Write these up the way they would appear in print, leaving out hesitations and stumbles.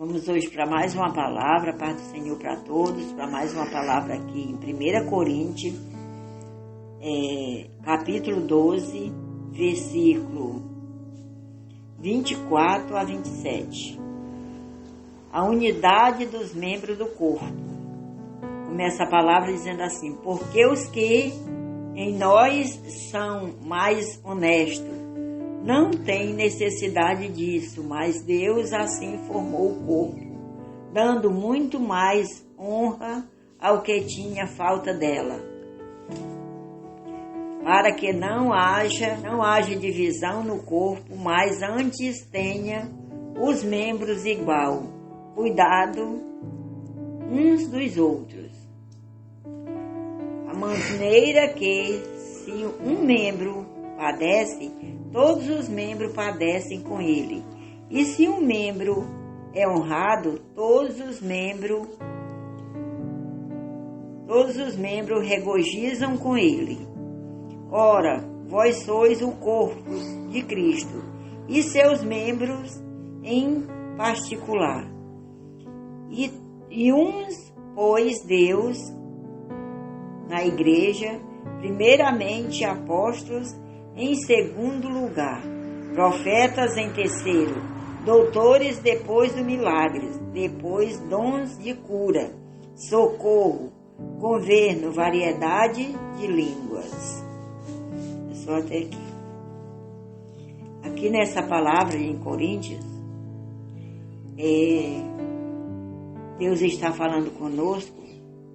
Vamos hoje para mais uma palavra, paz do Senhor para todos, para mais uma palavra aqui em 1 Coríntios, capítulo 12, versículo 24 a 27. A unidade dos membros do corpo. Começa a palavra dizendo assim: porque os que em nós são mais honestos não têm necessidade disso, mas Deus assim formou o corpo, dando muito mais honra ao que tinha falta dela, para que não haja divisão no corpo, mas antes tenha os membros igual, cuidado uns dos outros. A maneira que, se um membro padece, todos os membros padecem com ele. E se um membro é honrado, todos os membros regozijam com ele. Ora, vós sois o corpo de Cristo, e seus membros em particular. E uns, pois, Deus na igreja, primeiramente apóstolos, em segundo lugar, profetas em terceiro, doutores depois do milagres, depois dons de cura, socorro, governo, variedade de línguas. É só até aqui. Aqui nessa palavra em Coríntios, Deus está falando conosco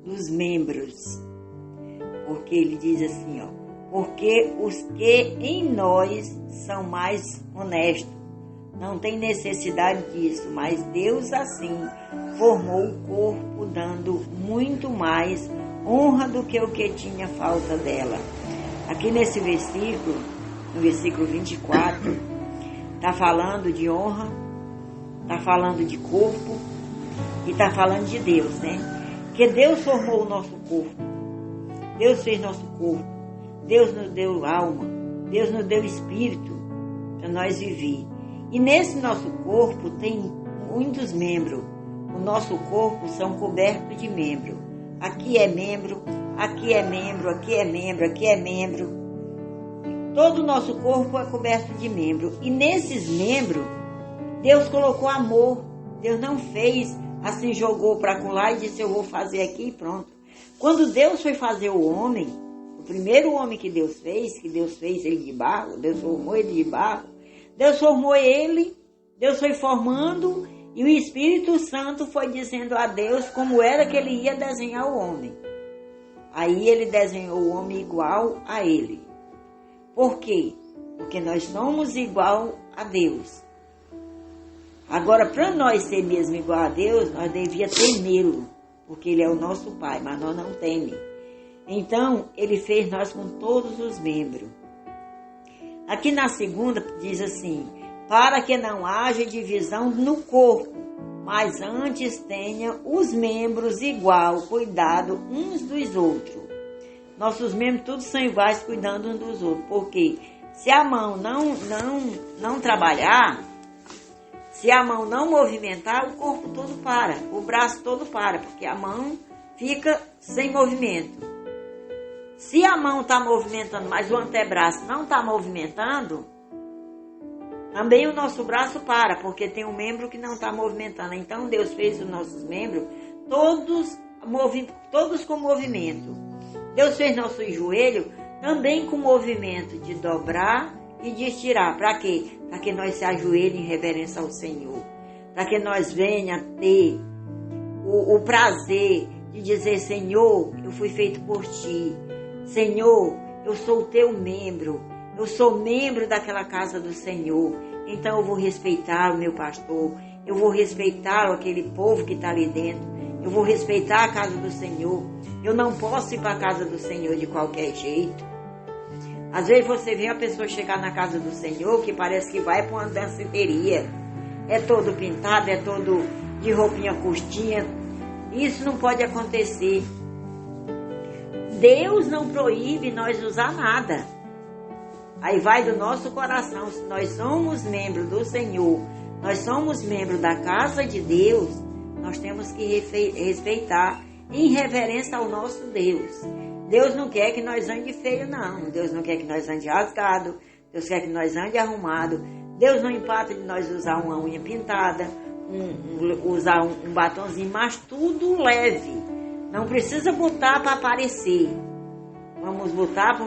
dos membros, porque ele diz assim, porque os que em nós são mais honestos, não tem necessidade disso, mas Deus assim formou o corpo, dando muito mais honra do que o que tinha falta dela. Aqui nesse versículo, no versículo 24, está falando de honra, está falando de corpo e está falando de Deus, né? Que Deus formou o nosso corpo, Deus fez nosso corpo, Deus nos deu alma, Deus nos deu espírito para nós viver. E nesse nosso corpo tem muitos membros. O nosso corpo são cobertos de membros. Aqui é membro, aqui é membro, aqui é membro, aqui é membro. Todo o nosso corpo é coberto de membros. E nesses membros, Deus colocou amor. Deus não fez assim, jogou para colar e disse, eu vou fazer aqui e pronto. Quando Deus foi fazer o homem, o primeiro homem que Deus fez ele de barro, Deus formou ele de barro, Deus formou ele, Deus foi formando e o Espírito Santo foi dizendo a Deus como era que ele ia desenhar o homem. Aí ele desenhou o homem igual a ele. Por quê? Porque nós somos igual a Deus. Agora, para nós ser mesmo igual a Deus, nós devíamos temê-lo, porque ele é o nosso Pai, mas nós não tememos. Então, ele fez nós com todos os membros. Aqui na segunda diz assim, para que não haja divisão no corpo, mas antes tenha os membros igual, cuidado uns dos outros. Nossos membros todos são iguais, cuidando uns dos outros. Porque se a mão não trabalhar, se a mão não movimentar, o corpo todo para, o braço todo para, porque a mão fica sem movimento. Se a mão está movimentando, mas o antebraço não está movimentando, também o nosso braço para, porque tem um membro que não está movimentando. Então Deus fez os nossos membros todos com movimento. Deus fez nosso joelho também com movimento de dobrar e de estirar. Para quê? Para que nós se ajoelhem em reverência ao Senhor. Para que nós venha ter o prazer de dizer, Senhor, eu fui feito por Ti. Senhor, eu sou o Teu membro. Eu sou membro daquela casa do Senhor. Então eu vou respeitar o meu pastor. Eu vou respeitar aquele povo que está ali dentro. Eu vou respeitar a casa do Senhor. Eu não posso ir para a casa do Senhor de qualquer jeito. Às vezes você vê a pessoa chegar na casa do Senhor que parece que vai para uma danceteria. É todo pintado, é todo de roupinha curtinha. Isso não pode acontecer. Deus não proíbe nós usar nada. Aí vai do nosso coração. Se nós somos membros do Senhor, nós somos membros da casa de Deus, nós temos que respeitar em reverência ao nosso Deus. Deus não quer que nós ande feio, não. Deus não quer que nós ande rasgado. Deus quer que nós ande arrumado. Deus não empata de nós usar uma unha pintada, usar um batonzinho, mas tudo leve. Não precisa botar para aparecer. Vamos botar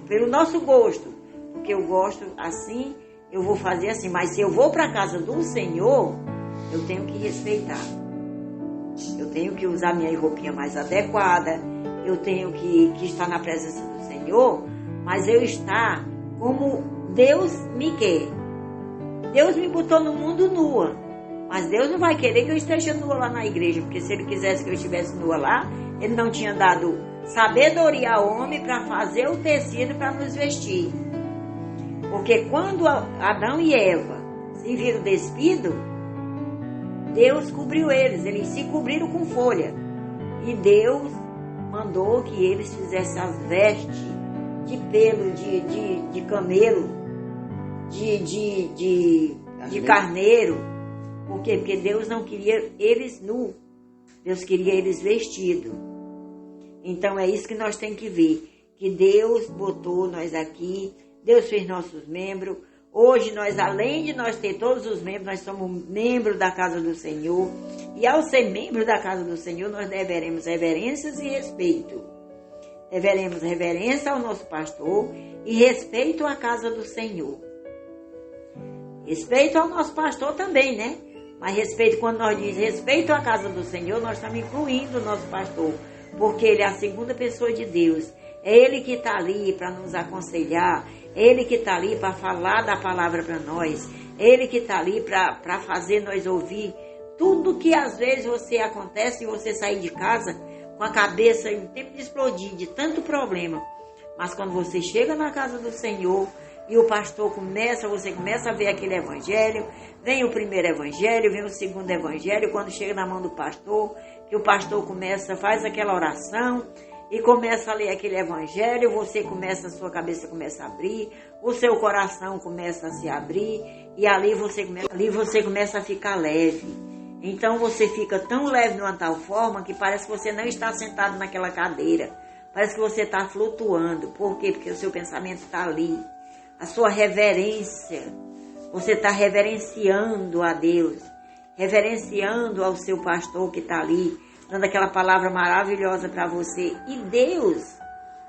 pelo nosso gosto. Porque eu gosto assim, eu vou fazer assim. Mas se eu vou para a casa do Senhor, eu tenho que respeitar. Eu tenho que usar minha roupinha mais adequada. Eu tenho que estar na presença do Senhor. Mas eu estar como Deus me quer. Deus me botou no mundo nua. Mas Deus não vai querer que eu esteja nua lá na igreja. Porque se Ele quisesse que eu estivesse nua lá, Ele não tinha dado sabedoria ao homem para fazer o tecido para nos vestir. Porque quando Adão e Eva se viram despidos, Deus cobriu eles se cobriram com folha. E Deus mandou que eles fizessem as vestes de pelo, de camelo, de carneiro. Por quê? Porque Deus não queria eles nus. Deus queria eles vestidos. Então é isso que nós temos que ver. Que Deus botou nós aqui. Deus fez nossos membros. Hoje nós, além de nós ter todos os membros, nós somos membros da casa do Senhor. E ao ser membros da casa do Senhor, nós deveremos reverências e respeito. Deveremos reverência ao nosso pastor e respeito à casa do Senhor. Respeito ao nosso pastor também, né? Mas respeito, quando nós dizemos respeito à casa do Senhor, nós estamos incluindo o nosso pastor. Porque ele é a segunda pessoa de Deus. É Ele que está ali para nos aconselhar. É Ele que está ali para falar da palavra para nós. É Ele que está ali para fazer nós ouvir tudo que às vezes acontece e você sair de casa com a cabeça em tempo de explodir, de tanto problema. Mas quando você chega na casa do Senhor e o pastor você começa a ver aquele evangelho, vem o primeiro evangelho, vem o segundo evangelho, quando chega na mão do pastor, que o pastor faz aquela oração, e começa a ler aquele evangelho, sua cabeça começa a abrir, o seu coração começa a se abrir, e ali você começa a ficar leve. Então você fica tão leve de uma tal forma que parece que você não está sentado naquela cadeira. Parece que você está flutuando. Por quê? Porque o seu pensamento está ali. A sua reverência. Você está reverenciando a Deus. Reverenciando ao seu pastor que está ali, dando aquela palavra maravilhosa para você. E Deus,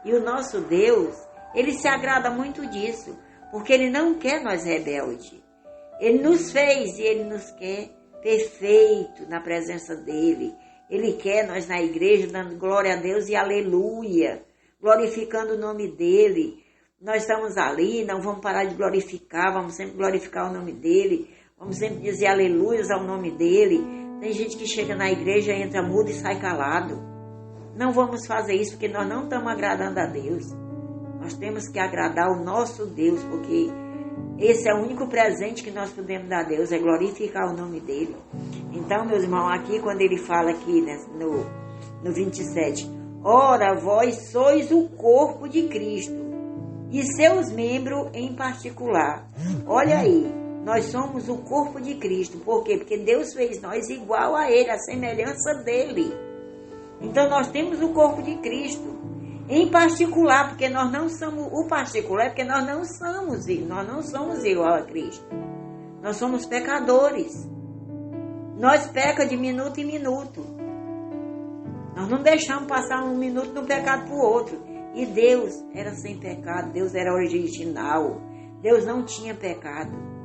e o nosso Deus, Ele se agrada muito disso, porque Ele não quer nós rebeldes. Ele nos fez e Ele nos quer perfeito na presença dEle. Ele quer nós na igreja dando glória a Deus e aleluia, glorificando o nome dEle. Nós estamos ali, não vamos parar de glorificar, vamos sempre glorificar o nome dEle, vamos sempre dizer aleluias ao nome dEle. Tem gente que chega na igreja, entra mudo e sai calado. Não vamos fazer isso porque nós não estamos agradando a Deus. Nós temos que agradar o nosso Deus, porque esse é o único presente que nós podemos dar a Deus, é glorificar o nome dEle. Então, meus irmãos, aqui quando ele fala aqui no 27, ora, vós sois o corpo de Cristo e seus membros em particular. Olha aí. Nós somos o corpo de Cristo. Por quê? Porque Deus fez nós igual a Ele, a semelhança dEle. Então nós temos o corpo de Cristo. Em particular, porque nós não somos, o particular é porque nós não somos igual a Cristo. Nós somos pecadores. Nós pecamos de minuto em minuto. Nós não deixamos passar um minuto de um pecado para o outro. E Deus era sem pecado, Deus era original. Deus não tinha pecado.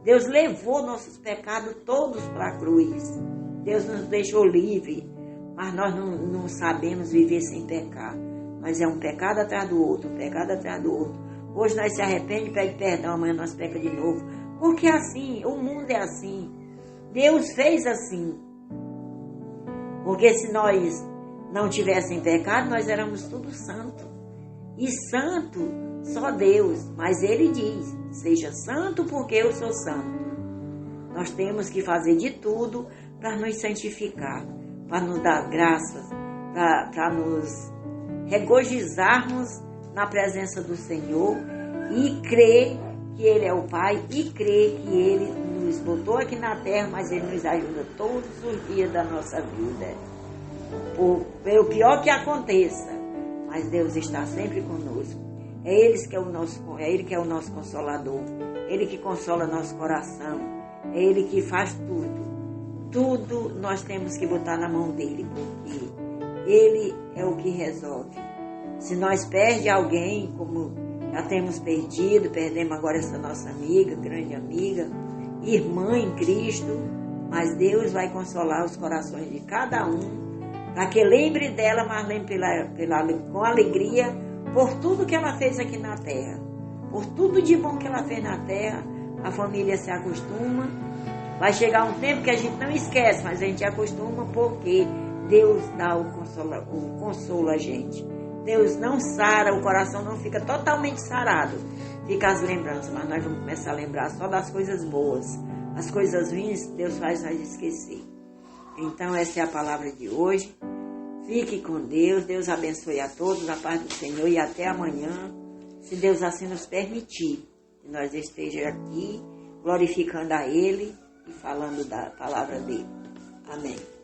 Deus levou nossos pecados todos para a cruz. Deus nos deixou livre, mas nós não sabemos viver sem pecar. Mas é um pecado atrás do outro, um pecado atrás do outro. Hoje nós se arrependemos, pede perdão, amanhã nós pecamos de novo. Porque é assim, o mundo é assim. Deus fez assim. Porque se nós não tivéssemos pecado, nós éramos tudo santo. E santo só Deus, mas Ele diz, seja santo porque eu sou santo. Nós temos que fazer de tudo para nos santificar, para nos dar graças, para nos regozijarmos na presença do Senhor e crer que Ele é o Pai e crer que Ele nos botou aqui na terra, mas Ele nos ajuda todos os dias da nossa vida. Pelo pior que aconteça, mas Deus está sempre conosco. É Ele que é o nosso Consolador. Ele que consola nosso coração. É Ele que faz tudo. Tudo nós temos que botar na mão dEle, porque Ele é o que resolve. Se nós perdemos alguém, como já temos perdido, perdemos agora essa nossa amiga, grande amiga, irmã em Cristo, mas Deus vai consolar os corações de cada um, para que lembre dela, mas lembre com alegria, por tudo que ela fez aqui na terra. Por tudo de bom que ela fez na terra, a família se acostuma. Vai chegar um tempo que a gente não esquece, mas a gente acostuma porque Deus dá o consolo a gente. Deus não sara, o coração não fica totalmente sarado. Fica as lembranças, mas nós vamos começar a lembrar só das coisas boas. As coisas ruins, Deus faz nós esquecer. Então essa é a palavra de hoje. Fique com Deus, Deus abençoe a todos, a paz do Senhor e até amanhã, se Deus assim nos permitir, que nós estejamos aqui glorificando a Ele e falando da palavra dele. Amém.